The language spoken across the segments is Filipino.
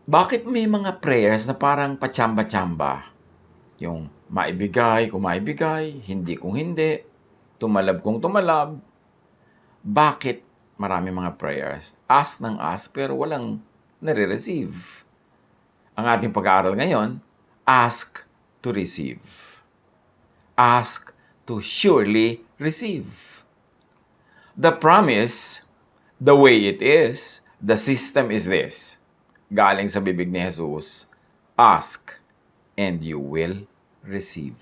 Bakit may mga prayers na parang patsamba-tsamba? Yung maibigay kung maibigay, hindi kung hindi, tumalab kung tumalab. Bakit marami mga prayers? Ask ng ask pero walang nare-receive. Ang ating pag-aaral ngayon, ask to receive. Ask to surely receive. The promise, the way it is, the system is this. Galing sa bibig ni Jesus, ask and you will receive.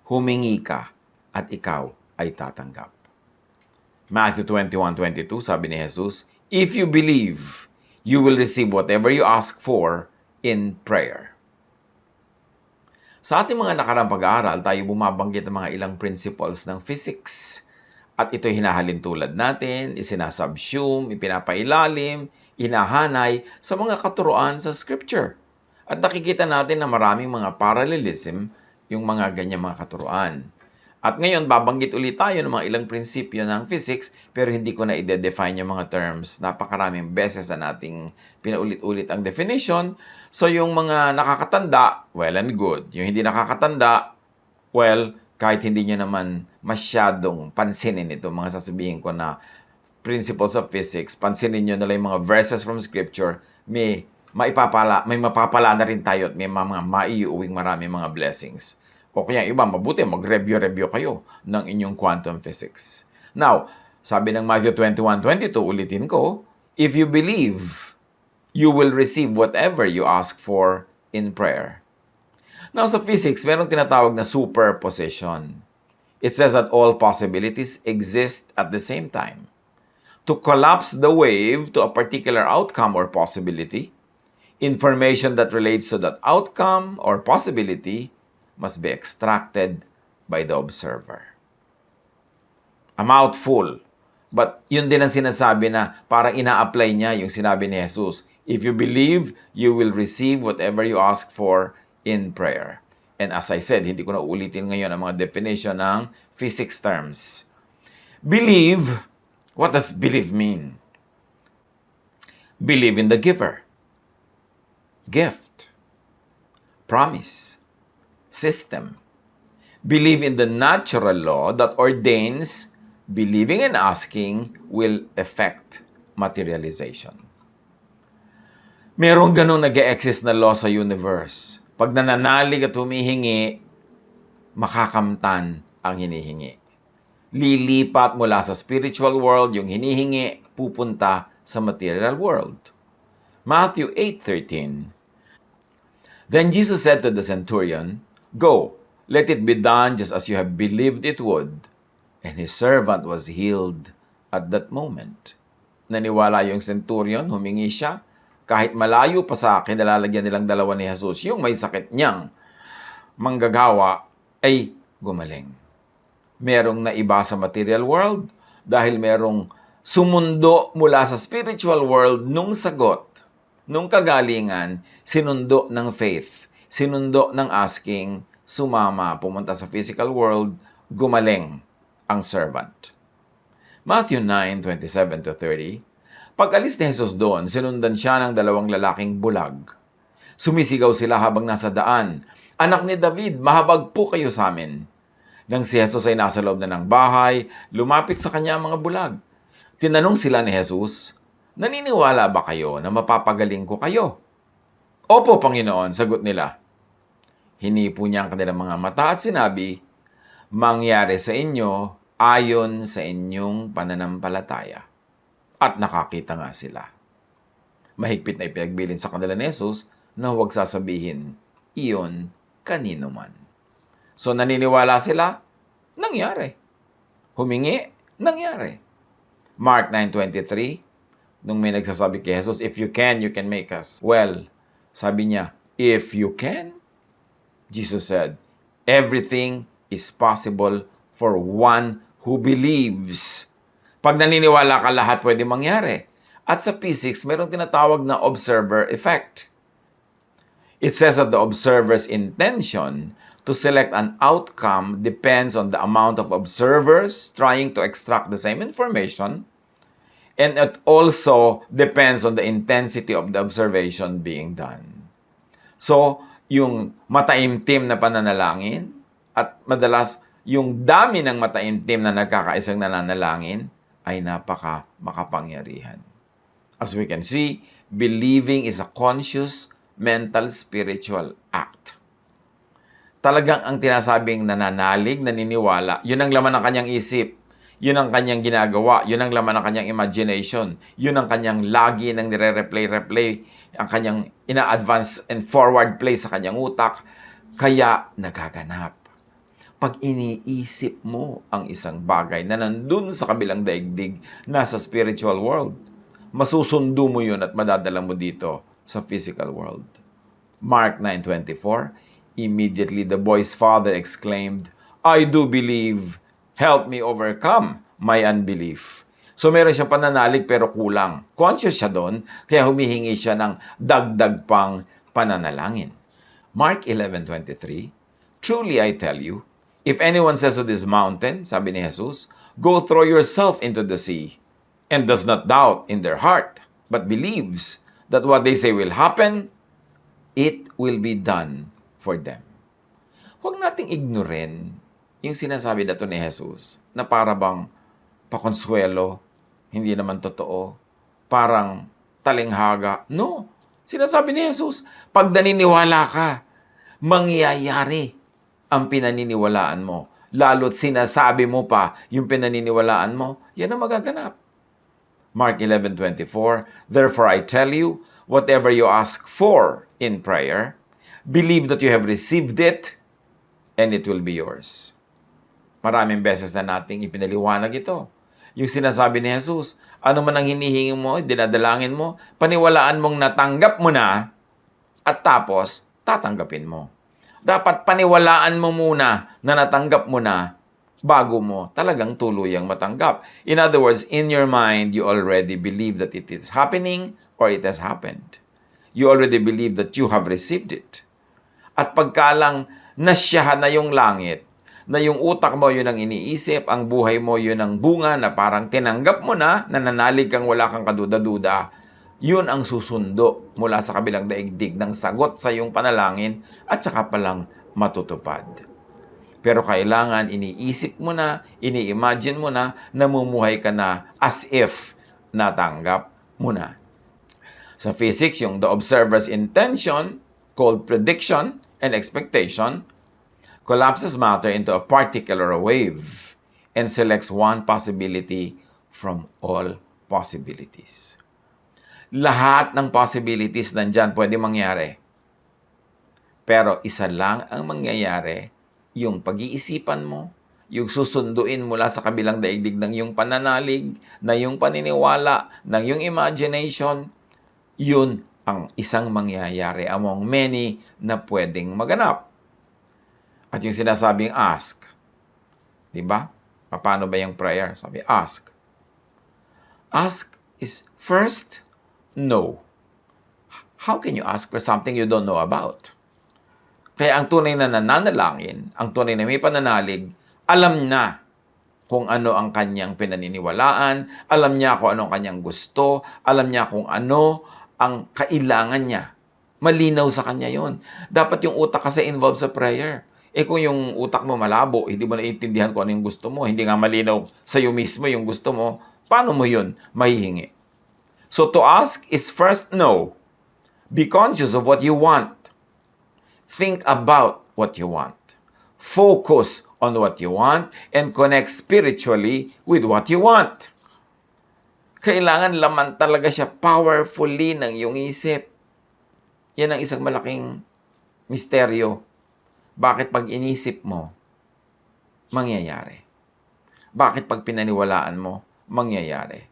Humingi ka at ikaw ay tatanggap. Matthew 21:22, sabi ni Jesus, if you believe, you will receive whatever you ask for in prayer. Sa ating mga nakarang pag-aaral, tayo bumabanggit ng mga ilang principles ng physics. At ito'y hinahalin tulad natin, isinasubsume, ipinapailalim, inahanay sa mga katuruan sa Scripture. At nakikita natin na maraming mga parallelism yung mga ganyang mga katuruan. At ngayon, babanggit ulit tayo ng mga ilang prinsipyo ng physics, pero hindi ko na i-define yung mga terms. Napakaraming beses na nating pinaulit-ulit ang definition. So, yung mga nakakatanda, well and good. Yung hindi nakakatanda, well, kahit hindi nyo naman masyadong pansinin ito, mga sasabihin ko na principles of physics, pansinin nyo na lang yung mga verses from Scripture, may mapapala na rin tayo at may mga maiuwing marami mga blessings. O kaya iba, mabuti, mag-review kayo ng inyong quantum physics. Now, sabi ng Matthew 21:22, ulitin ko, if you believe, you will receive whatever you ask for in prayer. Now, sa physics, merong tinatawag na superposition. It says that all possibilities exist at the same time. To collapse the wave to a particular outcome or possibility, information that relates to that outcome or possibility must be extracted by the observer. A mouthful. But yun din ang sinasabi na parang ina-apply niya yung sinabi ni Jesus. If you believe, you will receive whatever you ask for in prayer. And as I said, hindi ko na ulitin ngayon ang mga definition ng physics terms. Believe, what does believe mean? Believe in the giver. Gift. Promise. System. Believe in the natural law that ordains believing and asking will affect materialization. Merong ganun nag-e-exist na law sa universe. Pag nananalig at humihingi, makakamtan ang hinihingi. Lilipat mula sa spiritual world yung hinihingi, pupunta sa material world. Matthew 8:13. Then Jesus said to the centurion, go, let it be done just as you have believed it would. And his servant was healed at that moment. Naniwala yung centurion, humingi siya. Kahit malayo pa sa kinalalagyan nilang dalawa ni Jesus, yung may sakit niyang manggagawa ay gumaling. Merong naiba sa material world dahil merong sumundo mula sa spiritual world nung sagot, nung kagalingan, sinundo ng faith. Sinundo ng asking, sumama, pumunta sa physical world, gumaling ang servant. Matthew 9:27-30, pag-alis ni Jesus doon, sinundan siya ng dalawang lalaking bulag. Sumisigaw sila habang nasa daan, anak ni David, mahabag po kayo sa amin. Nang si Jesus ay nasa loob na ng bahay, lumapit sa kanya ang mga bulag. Tinanong sila ni Jesus, naniniwala ba kayo na mapapagaling ko kayo? Opo, Panginoon, sagot nila. Hinipo niya ang kanilang mga mata at sinabi, mangyari sa inyo ayon sa inyong pananampalataya. At nakakita nga sila. Mahigpit na ipinagbilin sa kanila ni Jesus na huwag sasabihin, iyon kanino man. So naniniwala sila, nangyari. Humingi, nangyari. Mark 9:23, nung may nagsasabi kay Jesus, if you can make us well. Sabi niya, if you can, Jesus said, everything is possible for one who believes. Pag naniniwala ka, lahat pwede mangyari. At sa physics, mayroong tinatawag na observer effect. It says that the observer's intention to select an outcome depends on the amount of observers trying to extract the same information And it also depends on the intensity of the observation being done. So, yung mataimtim na pananalangin at madalas yung dami ng mataimtim na nagkakaisang nananalangin ay makapangyarihan. As we can see, believing is a conscious, mental, spiritual act. Talagang ang tinasabing nananalig, naniniwala, yun ang laman ng kanyang isip. Yun ang kanyang ginagawa. Yun ang laman ng kanyang imagination. Yun ang kanyang lagi nang nire-replay, ang kanyang ina-advance and forward play sa kanyang utak. Kaya nagaganap. Pag iniisip mo ang isang bagay na nandun sa kabilang daigdig, nasa spiritual world, masusundo mo yun at madadala mo dito sa physical world. Mark 9:24, immediately the boy's father exclaimed, I do believe, help me overcome my unbelief. So meron siyang pananalig pero kulang. Conscious siya doon, kaya humihingi siya ng dagdag pang pananalangin. Mark 11:23, truly I tell you, if anyone says to this mountain, sabi ni Jesus, go throw yourself into the sea, and does not doubt in their heart, but believes that what they say will happen, it will be done for them. Huwag nating ignorin yung sinasabi dato ni Jesus na para bang pakonsuelo, hindi naman totoo, parang talinghaga. No, sinasabi ni Jesus, pag naniniwala ka, mangyayari ang pinaniniwalaan mo. Lalo't sinasabi mo pa yung pinaniniwalaan mo, yan ang magaganap. Mark 11:24, therefore I tell you, whatever you ask for in prayer, believe that you have received it, and it will be yours. Maraming beses na nating ipinaliwanag ito. Yung sinasabi ni Jesus, ano man ang hinihingi mo, dinadalangin mo, paniwalaan mong natanggap mo na, at tapos, tatanggapin mo. Dapat paniwalaan mo muna na natanggap mo na, bago mo talagang tuluyang matanggap. In other words, in your mind, you already believe that it is happening or it has happened. You already believe that you have received it. At pagkalang nasyahan na yung langit, na yung utak mo yun ang iniisip, ang buhay mo yun ang bunga na parang tinanggap mo na, nananalig kang wala kang kaduda-duda, yun ang susundo mula sa kabilang daigdig ng sagot sa iyong panalangin at saka palang matutupad. Pero kailangan iniisip mo na, ini-imagine mo na, namumuhay ka na as if natanggap mo na. Sa physics, yung the observer's intention, called prediction and expectation, collapses matter into a particular wave and selects one possibility from all possibilities. Lahat ng possibilities nandyan pwede mangyari. Pero isa lang ang mangyayari, yung pag-iisipan mo, yung susunduin mula sa kabilang daigdig ng yung pananalig, na yung paniniwala, ng yung imagination, yun ang isang mangyayari among many na pwedeng maganap. At yung sinasabing ask, di ba? Paano ba yung prayer? Sabi, ask. Ask is first, no. How can you ask for something you don't know about? Kaya ang tunay na nananalangin, ang tunay na may pananalig, alam na kung ano ang kanyang pinaniniwalaan, alam niya kung ano ang kanyang gusto, alam niya kung ano ang kailangan niya. Malinaw sa kanya yon. Dapat yung utak kasi involved sa prayer. Kung yung utak mo malabo, hindi mo naiintindihan kung ano yung gusto mo, hindi nga malinaw sa iyo mismo yung gusto mo, paano mo yun mahihingi? So to ask is first know. Be conscious of what you want. Think about what you want. Focus on what you want and connect spiritually with what you want. Kailangan laman talaga siya powerfully ng iyong isip. Yan ang isang malaking misteryo. Bakit pag inisip mo, mangyayari? Bakit pag pinaniwalaan mo, mangyayari?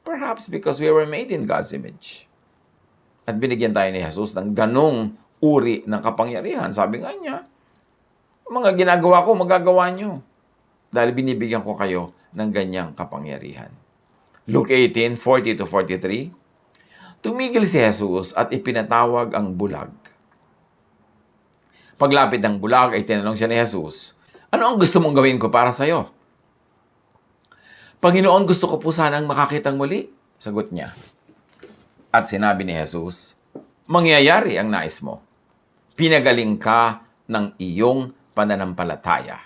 Perhaps because we were made in God's image. At binigyan tayo ni Jesus ng ganong uri ng kapangyarihan. Sabi nga niya, mga ginagawa ko, magagawa nyo. Dahil binibigyan ko kayo ng ganyang kapangyarihan. Luke 18:40-43, tumigil si Jesus at ipinatawag ang bulag. Paglapit ng bulag ay tinanong siya ni Jesus, ano ang gusto mong gawin ko para sa'yo? Panginoon, gusto ko po sanang makakitang muli. Sagot niya. At sinabi ni Jesus, mangyayari ang nais mo. Pinagaling ka ng iyong pananampalataya.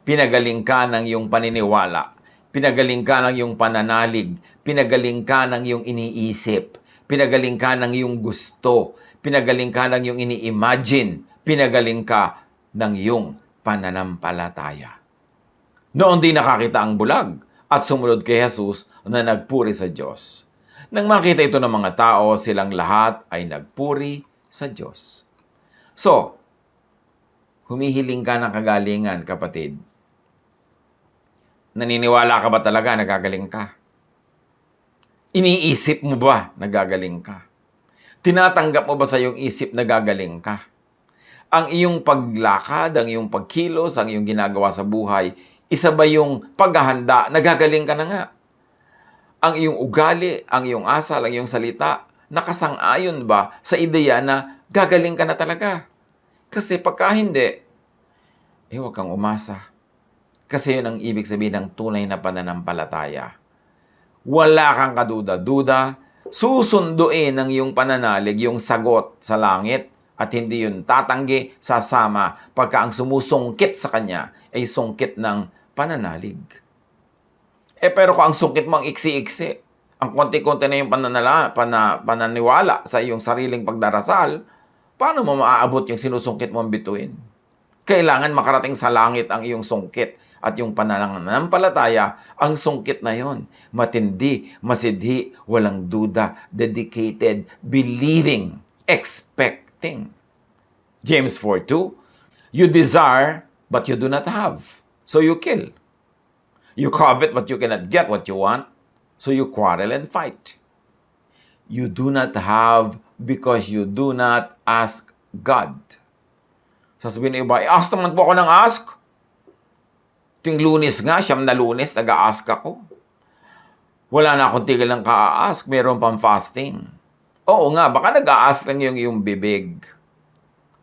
Pinagaling ka ng iyong paniniwala. Pinagaling ka ng iyong pananalig. Pinagaling ka ng iyong iniisip. Pinagaling ka ng iyong gusto. Pinagaling ka ng iyong ini-imagine. Pinagaling ka ng iyong pananampalataya. Noon din nakakita ang bulag at sumunod kay Jesus na nagpuri sa Diyos. Nang makita ito ng mga tao, silang lahat ay nagpuri sa Diyos. So, humihiling ka ng kagalingan, kapatid. Naniniwala ka ba talaga na gagaling ka? Iniisip mo ba na gagaling ka? Tinatanggap mo ba sa iyong isip na gagaling ka? Ang iyong paglakad, ang iyong pagkilos, ang iyong ginagawa sa buhay, isa ba yung paghahanda, nagagaling ka na nga? Ang iyong ugali, ang iyong asal, ang iyong salita, nakasang-ayon ba sa ideya na gagaling ka na talaga? Kasi pagka hindi, huwag kang umasa. Kasi yun ang ibig sabihin ng tunay na pananampalataya. Wala kang kaduda-duda, susunduin ng iyong pananalig, yung sagot sa langit, at hindi yun tatanggi, sasama, pagka ang sumusungkit sa kanya ay sungkit ng pananalig. Pero kung ang sungkit mo ang iksi-iksi, ang konti-konti na yung pananiwala sa iyong sariling pagdarasal, paano mo maaabot yung sinusungkit mong bituin? Kailangan makarating sa langit ang iyong sungkit at yung pananampalataya, ang sungkit na yon. Matindi, masidhi, walang duda, dedicated, believing, expecting. James 4:2, you desire, but you do not have, so you kill. You covet, but you cannot get what you want, so you quarrel and fight. You do not have because you do not ask God. Sasabihin ng iba, ask naman po ako ng ask. Tuwing Lunes nga, siyam na Lunes, nag-a-ask ako. Wala na akong tigil ng ka-ask, meron pang fasting. Oo nga, baka nag-a-ask lang yung bibig.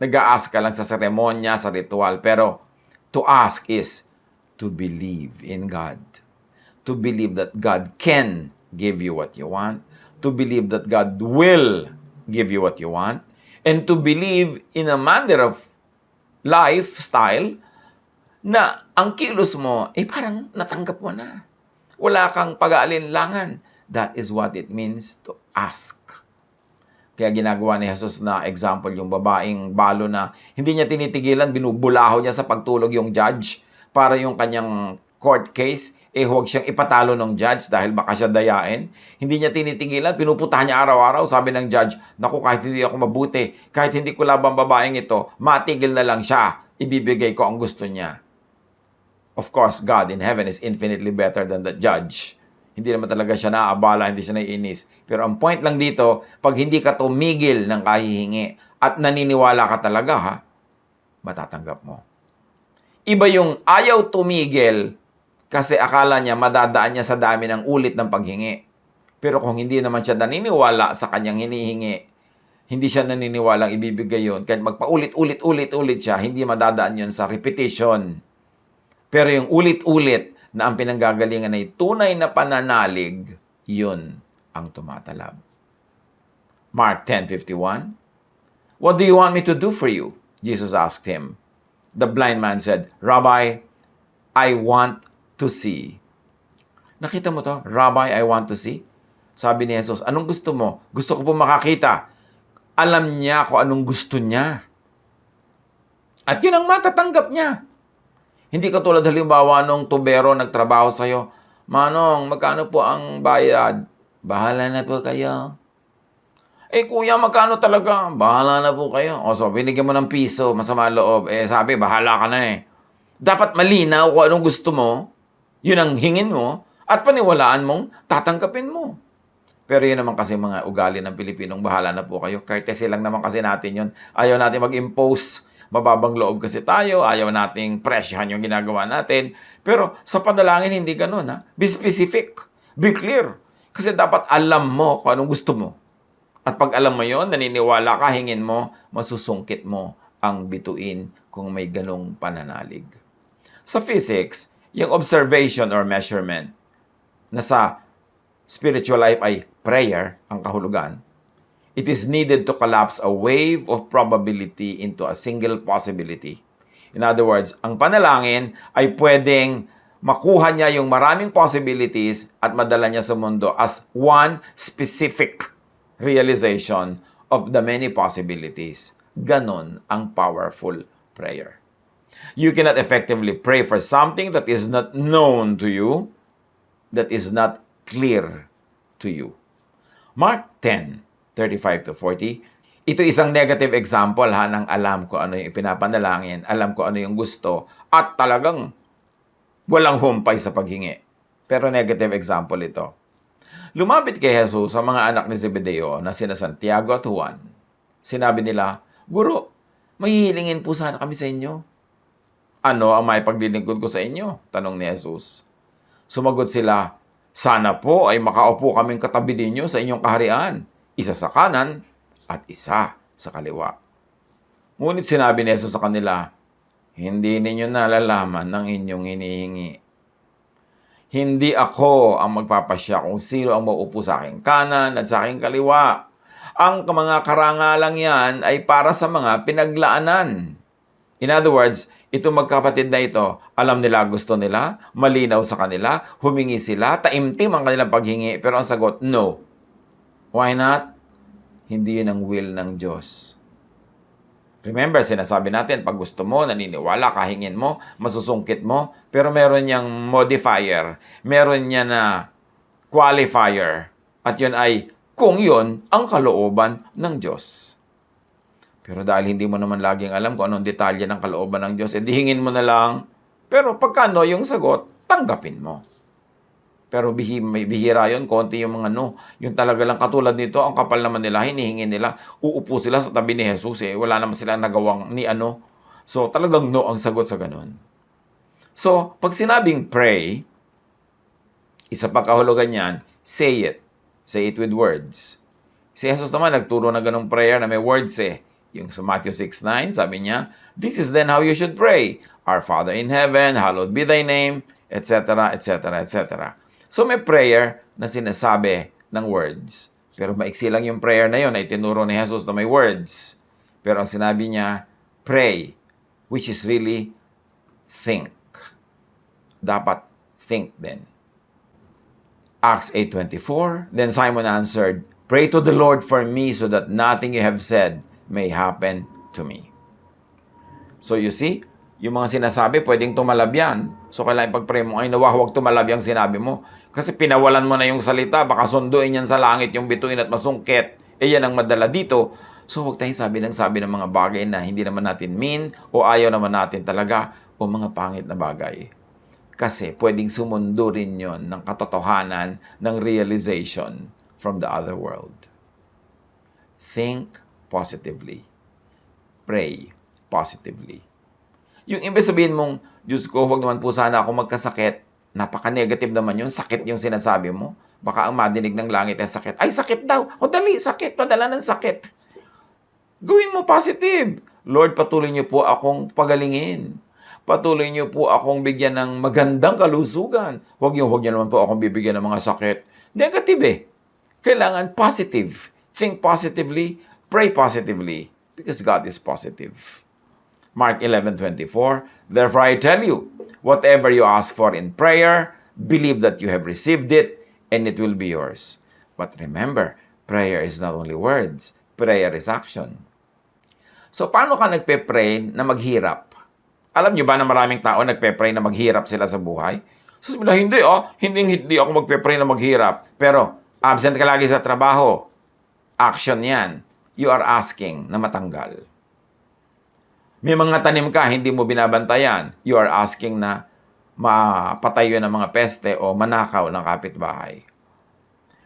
Nag-a-ask ka lang sa seremonya, sa ritual, pero to ask is to believe in God. To believe that God can give you what you want. To believe that God will give you what you want. And to believe in a manner of lifestyle na ang kilos mo, parang natanggap mo na. Wala kang pag-aalinlangan. That is what it means to ask. Kaya ginagawa ni Jesus na example yung babaeng balo na hindi niya tinitigilan, binubulaho niya sa pagtulog yung judge para yung kanyang court case, huwag siyang ipatalo ng judge dahil baka siya dayain. Hindi niya tinitigilan, pinuputahan niya araw-araw. Sabi ng judge, naku, kahit hindi ako mabuti, kahit hindi ko labang babaeng ito, matigil na lang siya, ibibigay ko ang gusto niya. Of course, God in heaven is infinitely better than the judge. Hindi naman talaga siya naaabala, hindi siya naiinis. Pero ang point lang dito, pag hindi ka tumigil ng kahihingi at naniniwala ka talaga, matatanggap mo. Iba yung ayaw tumigil kasi akala niya madadaan niya sa dami ng ulit ng paghingi. Pero kung hindi naman siya naniniwala sa kanyang hinihingi, hindi siya naniniwalang ibibigay yun. Kahit magpaulit-ulit siya, hindi madadaan yun sa repetition. Pero yung ulit-ulit na ang pinanggagalingan ay tunay na pananalig, yun ang tumatalab. Mark 10:51, what do you want me to do for you? Jesus asked him. The blind man said, Rabbi, I want to see. Nakita mo to? Rabbi, I want to see. Sabi ni Jesus, anong gusto mo? Gusto ko po makakita. Alam niya kung anong gusto niya. At yun ang matatanggap niya. Hindi katulad halimbawa nung tubero nagtrabaho sa'yo, Manong, magkano po ang bayad? Bahala na po kayo. Kuya, magkano talaga? Bahala na po kayo. O so, binigyan mo ng piso, masama loob. Sabi, bahala ka na Dapat malinaw kung anong gusto mo, yun ang hingin mo, at paniwalaan mong tatanggapin mo. Pero yun naman kasi mga ugali ng Pilipinong, bahala na po kayo. Courtesy lang naman kasi natin yun. Ayaw natin mag-impose. Mababang loob kasi tayo. Ayaw nating presyohan yung ginagawa natin. Pero sa panalangin, hindi ganun. Be specific. Be clear. Kasi dapat alam mo kung anong gusto mo. At pag alam mo yon, naniniwala ka, hingin mo, masusungkit mo ang bituin kung may ganong pananalig. Sa physics, yung observation or measurement, na sa spiritual life ay prayer, ang kahulugan, it is needed to collapse a wave of probability into a single possibility. In other words, ang panalangin ay pwedeng makuha niya yung maraming possibilities at madala niya sa mundo as one specific realization of the many possibilities. Ganon ang powerful prayer. You cannot effectively pray for something that is not known to you, that is not clear to you. Mark 10:35-40. Ito isang negative example ng alam ko ano yung ipinapanalangin, alam ko ano yung gusto, at talagang walang humpay sa paghingi. Pero negative example ito. Lumapit kay Jesus sa mga anak ni Zebedeo na sina Santiago at Juan. Sinabi nila, Guro, mahihilingin po sana kami sa inyo. Ano ang may paglilingkod ko sa inyo? Tanong ni Jesus. Sumagot sila, sana po ay makaupo kaming katabi ninyo sa inyong kaharian, isa sa kanan at isa sa kaliwa. Ngunit sinabi ni Jesus sa kanila, hindi ninyo nalalaman ng inyong hinihingi. Hindi ako ang magpapasya kung sino ang mauupo sa aking kanan at sa aking kaliwa. Ang mga karangalang yan ay para sa mga pinaglaanan. In other words, itong magkapatid na ito, alam nila gusto nila, malinaw sa kanila, humingi sila, taimtim ang kanilang paghingi, pero ang sagot, no. Why not? Hindi yun ang will ng Diyos. Remember, sinasabi natin, pag gusto mo, naniniwala, kahingin mo, masusungkit mo, pero meron niyang modifier, meron niya na qualifier, at yun ay kung yun ang kalooban ng Diyos. Pero dahil hindi mo naman laging alam kung anong detalye ng kalooban ng Diyos, edi hingin mo na lang, pero pagka no yung sagot, tanggapin mo. Pero bihira yun, konti yung mga no. Yung talaga lang katulad nito, ang kapal naman nila, hinihingin nila, uupo sila sa tabi ni Jesus wala naman sila nagawang ni ano. So talagang no ang sagot sa ganun. So, pag sinabing pray, isa pa kahulugan yan, say it. Say it with words. Si Jesus naman nagturo na ganung prayer na may words Yung sa Matthew 6:9, sabi niya, this is then how you should pray. Our Father in heaven, hallowed be thy name, etc., etc., etc. So may prayer na sinasabi ng words. Pero maiksi lang yung prayer na yun ay tinuro ni Jesus na may words. Pero ang sinabi niya, pray, which is really think. Dapat think din. Acts 8:24, then Simon answered, pray to the Lord for me so that nothing you have said may happen to me. So you see, yung mga sinasabi, pwedeng tumalab yan. So kailangan ipag-pray mo, ay nawa, huwag tumalab yung sinabi mo. Kasi pinawalan mo na yung salita, baka sunduin yan sa langit yung bituin at masungkit. Yan ang madala dito. So huwag tayong sabi ng mga bagay na hindi naman natin mean o ayaw naman natin talaga o mga pangit na bagay. Kasi pwedeng sumundo rin yon ng katotohanan ng realization from the other world. Think positively. Pray positively. Yung imbes sabihin mong, Diyos ko, huwag naman po sana ako magkasakit, napaka-negative naman yun, sakit yung sinasabi mo. Baka ang madinig ng langit ay sakit. Ay, sakit daw. O dali, sakit. Padala ng sakit. Gawin mo positive. Lord, patuloy niyo po akong pagalingin. Patuloy niyo po akong bigyan ng magandang kalusugan. Huwag niyo naman po akong bibigyan ng mga sakit. Negative Kailangan positive. Think positively. Pray positively. Because God is positive. Mark 11:24, therefore I tell you, whatever you ask for in prayer, believe that you have received it, and it will be yours. But remember, prayer is not only words, prayer is action. So, paano ka nagpe-pray na maghirap? Alam niyo ba na maraming tao nagpe-pray na maghirap sila sa buhay? So, sabi na, hindi ako magpe-pray na maghirap. Pero, absent ka lagi sa trabaho. Action yan. You are asking na matanggal. May mga tanim ka, hindi mo binabantayan. You are asking na mapatay yun ng mga peste o manakaw ng kapitbahay.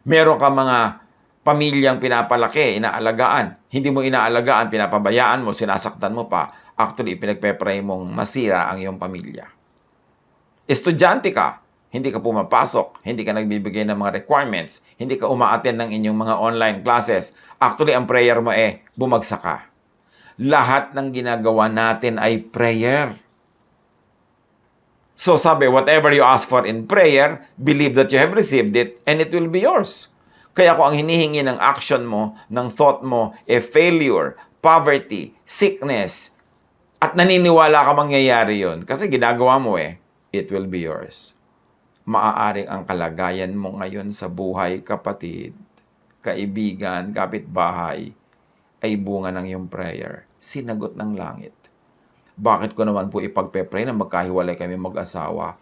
Meron ka mga pamilyang pinapalaki, inaalagaan. Hindi mo inaalagaan, pinapabayaan mo, sinasaktan mo pa. Actually, pinagpe-pray mong masira ang iyong pamilya. Estudyante ka, hindi ka pumapasok, hindi ka nagbibigay ng mga requirements, hindi ka umaattend ng inyong mga online classes. Actually, ang prayer mo bumagsak ka. Lahat ng ginagawa natin ay prayer. So sabi, whatever you ask for in prayer, believe that you have received it and it will be yours. Kaya kung ang hinihingi ng action mo, ng thought mo, failure, poverty, sickness, at naniniwala ka mangyayari yon kasi ginagawa mo it will be yours. Maaaring ang kalagayan mo ngayon sa buhay, kapatid, kaibigan, kapitbahay, ay bunga ng iyong prayer. Sinagot ng langit. Bakit ko naman po ipagpe-pray na magkahiwalay kami mag-asawa?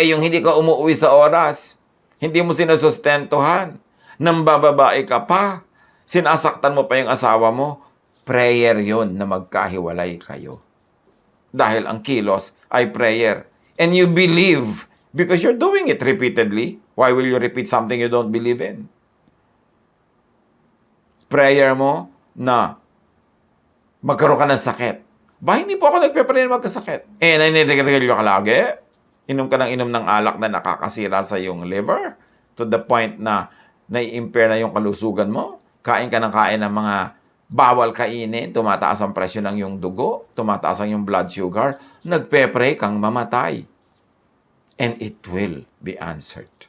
Yung hindi ka umuwi sa oras. Hindi mo sinusustentuhan. Nambababae ka pa. Sinasaktan mo pa yung asawa mo. Prayer yon na magkahiwalay kayo. Dahil ang kilos ay prayer. And you believe because you're doing it repeatedly. Why will you repeat something you don't believe in? Prayer mo na magkaroon ka ng sakit. Hindi po ako nagpe-pray na magkasakit. Naninigarilyo ka lagi? Inom ka ng alak na nakakasira sa iyong liver? To the point na nai-impair na yung kalusugan mo? Kain ka ng kain ng mga bawal kainin, tumataas ang presyo ng iyong dugo, tumataas ang iyong blood sugar, nagpe-pray kang mamatay. And it will be answered.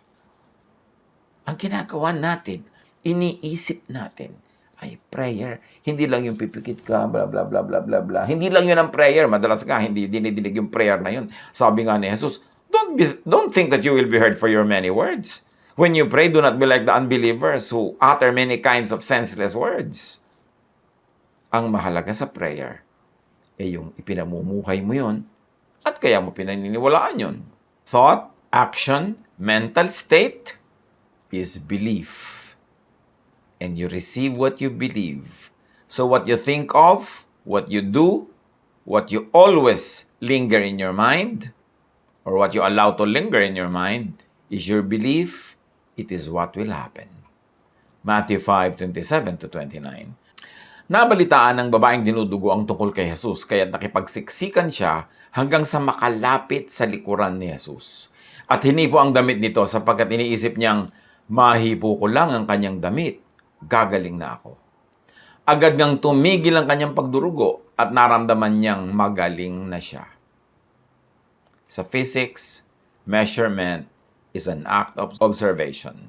Ang ginagawa natin, iniisip natin, ay prayer. Hindi lang yung pipikit ka, bla bla bla bla bla bla. Hindi lang yun ang prayer. Madalas nga, hindi dinidinig yung prayer na yun. Sabi nga ni Jesus, don't think that you will be heard for your many words. When you pray, do not be like the unbelievers who utter many kinds of senseless words. Ang mahalaga sa prayer, yung ipinamumuhay mo yun, at kaya mo pinaniniwalaan yun. Thought, action, mental state is belief. And you receive what you believe. So what you think of, what you do, what you always linger in your mind, or what you allow to linger in your mind, is your belief. It is what will happen. Matthew 5:27-29. Nabalitaan ng babaeng dinudugo ang tungkol kay Jesus, kaya nakipagsiksikan siya hanggang sa makalapit sa likuran ni Jesus. At hinipo ang damit nito sapagkat iniisip niyang, mahipo ko lang ang kanyang damit. Gagaling na ako. Agad ngang tumigil ang kanyang pagdurugo at naramdaman niyang magaling na siya. Sa physics, measurement is an act of observation.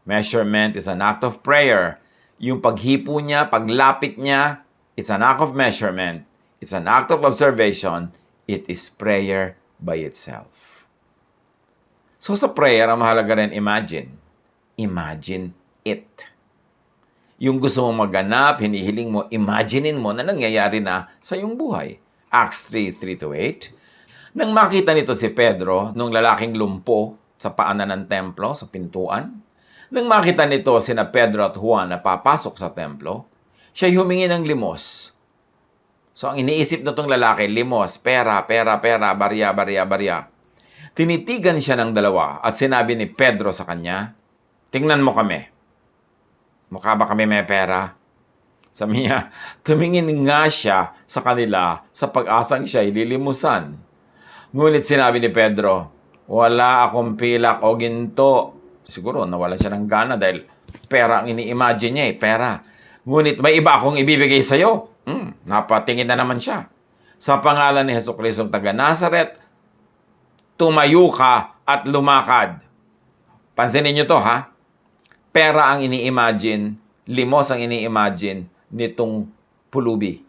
Measurement is an act of prayer. Yung paghipo niya, paglapit niya, it's an act of measurement. It's an act of observation. It is prayer by itself. So sa prayer, ang mahalaga rin imagine. Imagine it. Yung gusto mong maganap, hinihiling mo, imaginein mo na nangyayari na sa iyong buhay. Acts 3:3-8. Nang makita nito si Pedro, nung lalaking lumpo sa paanan ng templo, sa pintuan, nang makita nito sina Pedro at Juan na papasok sa templo, siya humingi ng limos. So ang iniisip na itong lalaki, limos, pera, barya. Tinitigan siya ng dalawa at sinabi ni Pedro sa kanya, tingnan mo kami. Mukha ba kami may pera? Sabi niya, tumingin nga siya sa kanila sa pag-asang siya ililimusan. Ngunit sinabi ni Pedro, wala akong pilak o ginto. Siguro nawalan siya ng gana dahil pera ang ini-imagine niya pera. Ngunit may iba akong ibibigay sa'yo. Napatingin na naman siya. Sa pangalan ni Jesucristo taga Nazaret, tumayo ka at lumakad. Pansinin niyo to ha. Pera ang ini-imagine, limos ang ini-imagine nitong pulubi.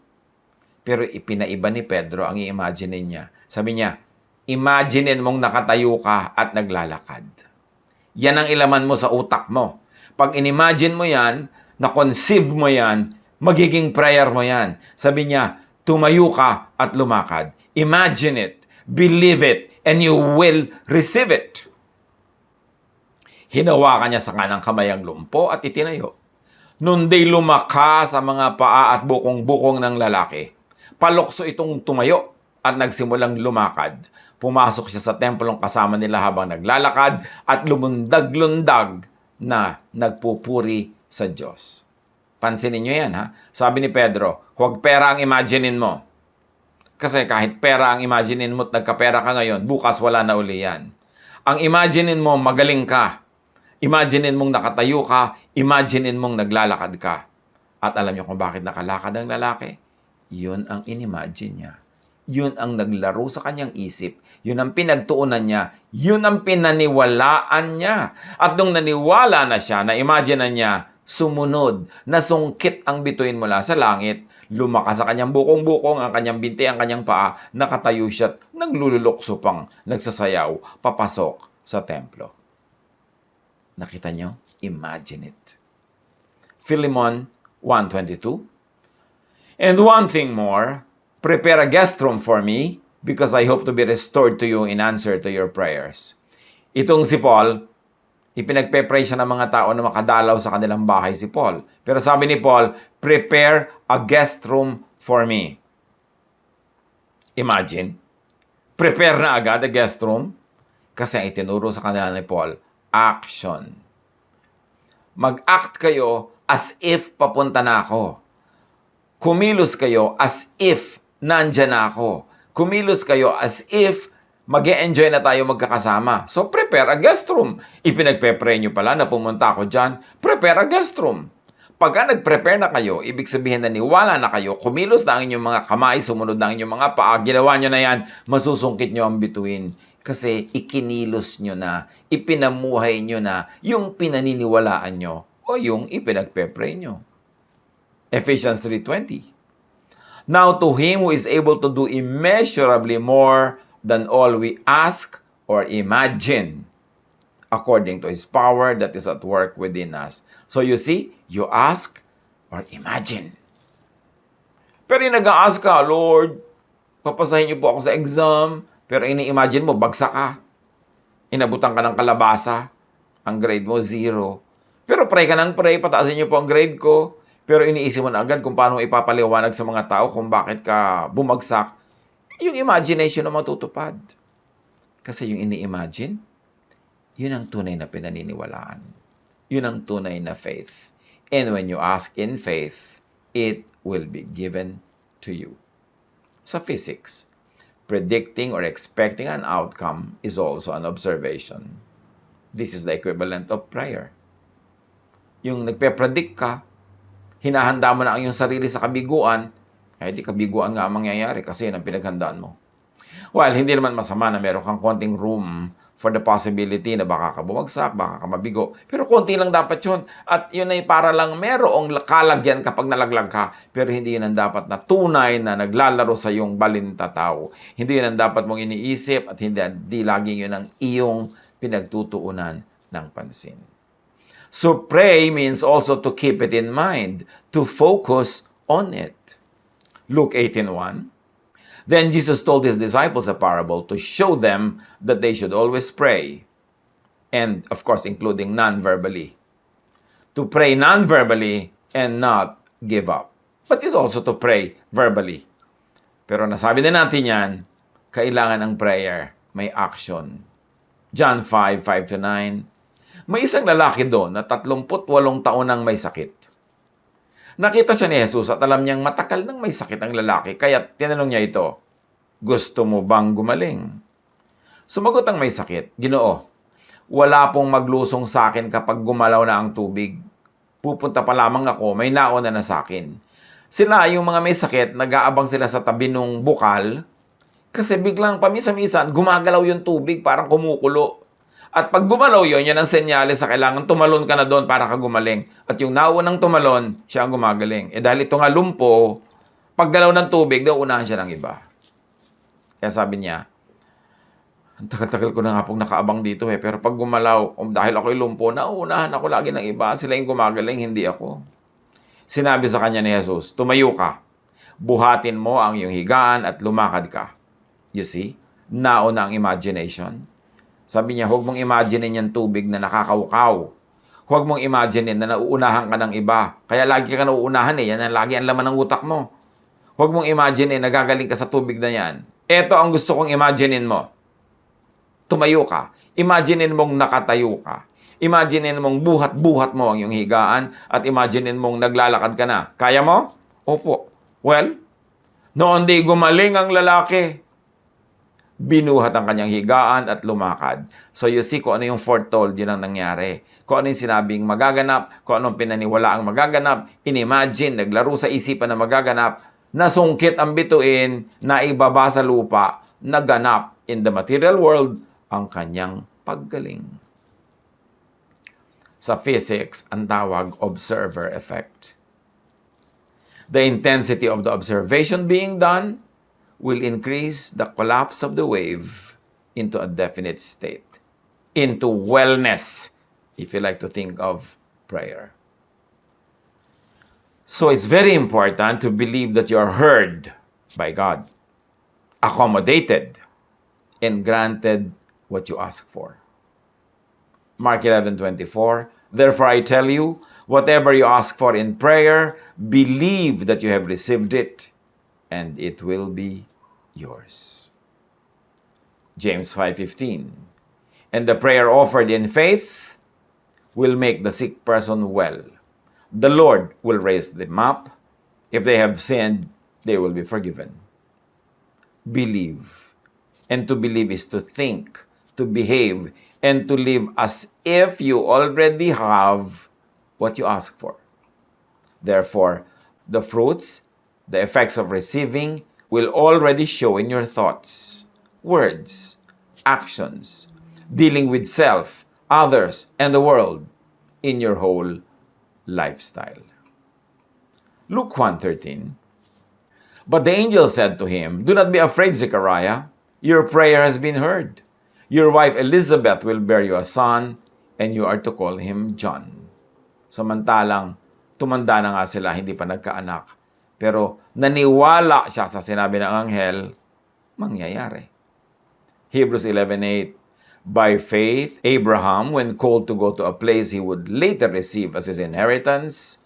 Pero ipinaiba ni Pedro ang i-imagine niya. Sabi niya, imaginein mong nakatayo ka at naglalakad. Yan ang ilaman mo sa utak mo. Pag in-imagine mo yan, na-conceive mo yan, magiging prayer mo yan. Sabi niya, tumayo ka at lumakad. Imagine it, believe it, and you will receive it. Hinawakan niya sa kanang kamay ang lumpo at itinayo. Nunday lumaka sa mga paa at bukong-bukong ng lalaki. Palokso itong tumayo at nagsimulang lumakad. Pumasok siya sa templong kasama nila habang naglalakad at lumundag-lundag na nagpupuri sa Diyos. Pansinin niyo yan ha. Sabi ni Pedro, huwag pera ang imaginein mo. Kasi kahit pera ang imaginein mo at nagkapera ka ngayon, bukas wala na uli yan. Ang imaginein mo, magaling ka. Imaginein mong nakatayo ka, imaginein mong naglalakad ka. At alam niyo kung bakit nakalakad ang lalaki? Yun ang inimagine niya. Yun ang naglaro sa kanyang isip. Yun ang pinagtuunan niya. Yun ang pinaniwalaan niya. At nung naniwala na siya, na-imagine na niya, sumunod, nasungkit ang bituin mula sa langit, lumakas sa kanyang bukong-bukong, ang kanyang binti, ang kanyang paa, nakatayo siya at naglululukso pang nagsasayaw, papasok sa templo. Nakita niyo? Imagine it. Philemon 1:22. And one thing more, prepare a guest room for me because I hope to be restored to you in answer to your prayers. Itong si Paul, ipinagpe-pray siya ng mga tao na makadalaw sa kanilang bahay si Paul. Pero sabi ni Paul, prepare a guest room for me. Imagine, prepare na agad a guest room kasi ang itinuro sa kanila ni Paul, action. Mag-act kayo as if papunta na ako. Kumilos kayo as if nandyan na ako. Kumilos kayo as if mag-e-enjoy na tayo magkakasama. So, prepare a guest room. Ipinagpe-pray nyo pala na pumunta ako dyan. Prepare a guest room. Pagka nag-prepare na kayo, ibig sabihin na niwala na kayo, kumilos na ang inyong mga kamay, sumunod na ang inyong mga paa, ginawa nyo na yan, masusungkit nyo ang bituin. Kasi ikinilos nyo na, ipinamuhay nyo na yung pinaniniwalaan nyo o yung ipinagpe-pray nyo. Ephesians 3:20. Now to Him who is able to do immeasurably more than all we ask or imagine, according to His power that is at work within us. So you see, you ask or imagine. Pero yung nag-a-ask ka, Lord, papasahin niyo po ako sa exam, pero ini-imagine mo, bagsak ka. Inabutan ka ng kalabasa, ang grade mo, 0. Pero pray ka ng pray, pataasin niyo po ang grade ko. Pero iniisip mo na agad kung paano ipapaliwanag sa mga tao kung bakit ka bumagsak. Yung imagination na matutupad. Kasi yung ini-imagine, yun ang tunay na pinaniniwalaan. Yun ang tunay na faith. And when you ask in faith, it will be given to you. Sa physics, predicting or expecting an outcome is also an observation. This is the equivalent of prayer. Yung nagpe-predict ka, hinahanda mo na ang iyong sarili sa kabiguan, di kabiguan nga ang mangyayari kasi yun ang pinaghandaan mo. Well, hindi naman masama na meron kang konting room for the possibility na baka ka bumagsak, baka ka mabigo. Pero konti lang dapat yun. At yun ay para lang merong kalagyan kapag nalaglag ka. Pero hindi yun ang dapat na tunay na naglalaro sa iyong balintataw. Hindi yun ang dapat mong iniisip at hindi laging yun ang iyong pinagtutuunan ng pansin. So pray means also to keep it in mind, to focus on it. Luke 18:1. Then Jesus told His disciples a parable to show them that they should always pray. And of course, including non-verbally. To pray non-verbally and not give up. But it's also to pray verbally. Pero nasabi din natin yan, kailangan ng prayer, may action. John 5:5-9. May isang lalaki doon na 38 taon nang may sakit. Nakita siya ni Jesus at alam niyang matagal nang may sakit ang lalaki, kaya tinanong niya ito, gusto mo bang gumaling? Sumagot ang may sakit, Ginoo, wala pong maglusong sa akin kapag gumalaw na ang tubig. Pupunta pa lamang ako, may nauna na sa akin. Sila, yung mga may sakit, nag-aabang sila sa tabi ng bukal, kasi biglang pamisa-misan, gumagalaw yung tubig, parang kumukulo. At pag gumalaw yun, yan ang senyales sa kailangan tumalon ka na doon para ka gumaling. At yung naunang tumalon, siya ang gumagaling. Dahil ito nga lumpo, pag galaw ng tubig, daw unahan siya ng iba. Kaya sabi niya, ang tagal-tagal ko na nga pong nakaabang dito pero pag gumalaw, dahil ako'y lumpo, nauunahan ako lagi ng iba. Sila yung gumagaling, hindi ako. Sinabi sa kanya ni Jesus, tumayo ka, buhatin mo ang iyong higaan at lumakad ka. You see, nauna ang imagination. Sabi niya, huwag mong imaginein yung tubig na nakakaukaw. Huwag mong imaginein na nauunahan ka ng iba. Kaya lagi ka nauunahan yan ang lagi ang laman ng utak mo. Huwag mong imaginein na gagaling ka sa tubig na yan. Ito ang gusto kong imaginein mo. Tumayo ka. Imaginein mong nakatayo ka. Imaginein mong buhat-buhat mo ang iyong higaan at imaginein mong naglalakad ka na. Kaya mo? Opo. Well, noon di gumaling ang lalaki. Binuhat ang kanyang higaan at lumakad. So you see kung ano yung foretold, yun ang nangyari. Kung ano yung sinabing magaganap, kung anong pinaniwala ang magaganap, inimagine, naglaro sa isipan na magaganap, nasungkit ang bituin, naibaba sa lupa, naganap in the material world ang kanyang paggaling. Sa physics, ang tawag observer effect. The intensity of the observation being done will increase the collapse of the wave into a definite state, into wellness, if you like to think of prayer. So it's very important to believe that you are heard by God, accommodated, and granted what you ask for. Mark 11:24, therefore I tell you, whatever you ask for in prayer, believe that you have received it, and it will be yours. James 5:15, and the prayer offered in faith will make the sick person well. The Lord will raise them up. If they have sinned, they will be forgiven. Believe. And to believe is to think, to behave, and to live as if you already have what you ask for. Therefore, the fruits, the effects of receiving, will already show in your thoughts, words, actions, dealing with self, others, and the world, in your whole lifestyle. Luke 1:13, but the angel said to him, do not be afraid, Zechariah. Your prayer has been heard. Your wife Elizabeth will bear you a son, and you are to call him John. Samantalang, tumanda na nga sila, hindi pa nagkaanak. Pero naniwala siya sa sinabi ng anghel, mangyayari. Hebrews 11:8, by faith, Abraham, when called to go to a place he would later receive as his inheritance,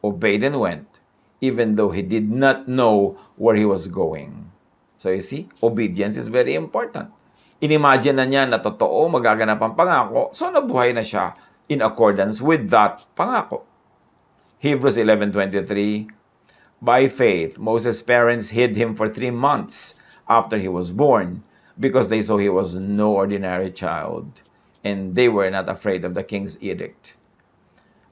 obeyed and went, even though he did not know where he was going. So you see, obedience is very important. Inimagine na niya na totoo magaganap ang pangako, so nabuhay na siya in accordance with that pangako. Hebrews 11:23, by faith, Moses' parents hid him for 3 months after he was born, because they saw he was no ordinary child, and they were not afraid of the king's edict.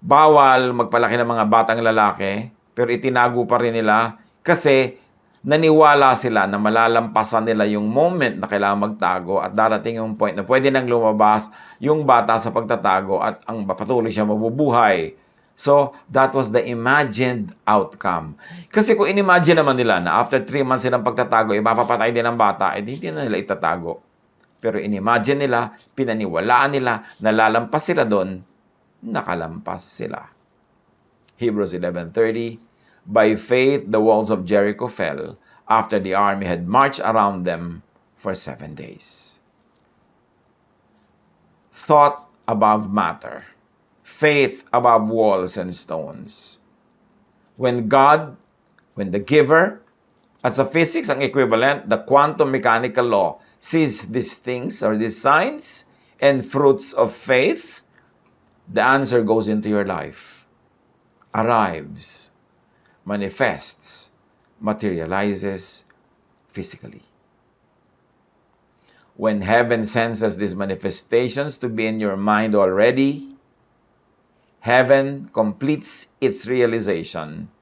Bawal magpalaki ng mga batang lalaki, pero itinago pa rin nila kasi naniwala sila na malalampasan nila yung moment na kailangan magtago at darating yung point na pwede nang lumabas yung bata sa pagtatago at ang patuloy siya mabubuhay. So, that was the imagined outcome. Kasi kung inimagine naman nila na after 3 months silang pagtatago, mapapatay din ang bata, hindi na nila itatago. Pero inimagine nila, pinaniwalaan nila, nalalampas sila doon, nakalampas sila. Hebrews 11:30, by faith the walls of Jericho fell after the army had marched around them for 7 days. Thought above matter. Faith above walls and stones. When God, when the giver, at sa physics, ang equivalent, the quantum mechanical law, sees these things or these signs and fruits of faith, the answer goes into your life, arrives, manifests, materializes physically. When heaven senses these manifestations to be in your mind already, heaven completes its realization,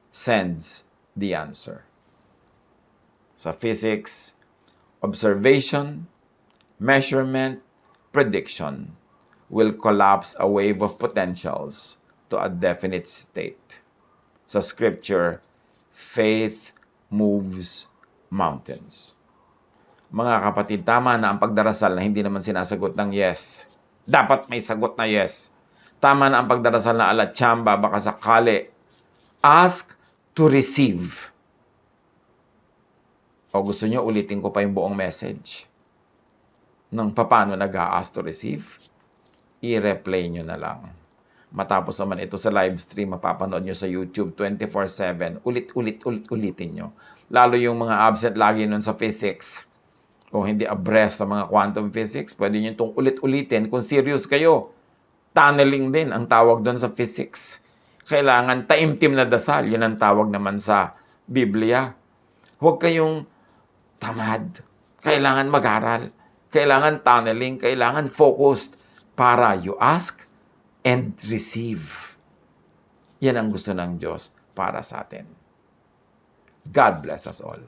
sends the answer. Sa physics, observation, measurement, prediction will collapse a wave of potentials to a definite state. Sa scripture, faith moves mountains. Mga kapatid, tama na ang pagdarasal na hindi naman sinasagot ng yes. Dapat may sagot na yes. Tama na ang pagdarasal na alatsamba, baka sakali. Ask to receive. O gusto nyo, ulitin ko pa yung buong message ng paano nag-a-ask to receive? I-replay nyo na lang. Matapos naman ito sa live stream, mapapanood nyo sa YouTube 24/7. Ulitin nyo. Lalo yung mga absent lagi nun sa physics. Kung hindi abreast sa mga quantum physics, pwede nyo itong ulit-ulitin kung serious kayo. Tunneling din ang tawag doon sa physics. Kailangan taimtim na dasal. Yun ang tawag naman sa Biblia. Huwag kayong tamad. Kailangan mag-aral. Kailangan tunneling. Kailangan focused para you ask and receive. Yan ang gusto ng Diyos para sa atin. God bless us all.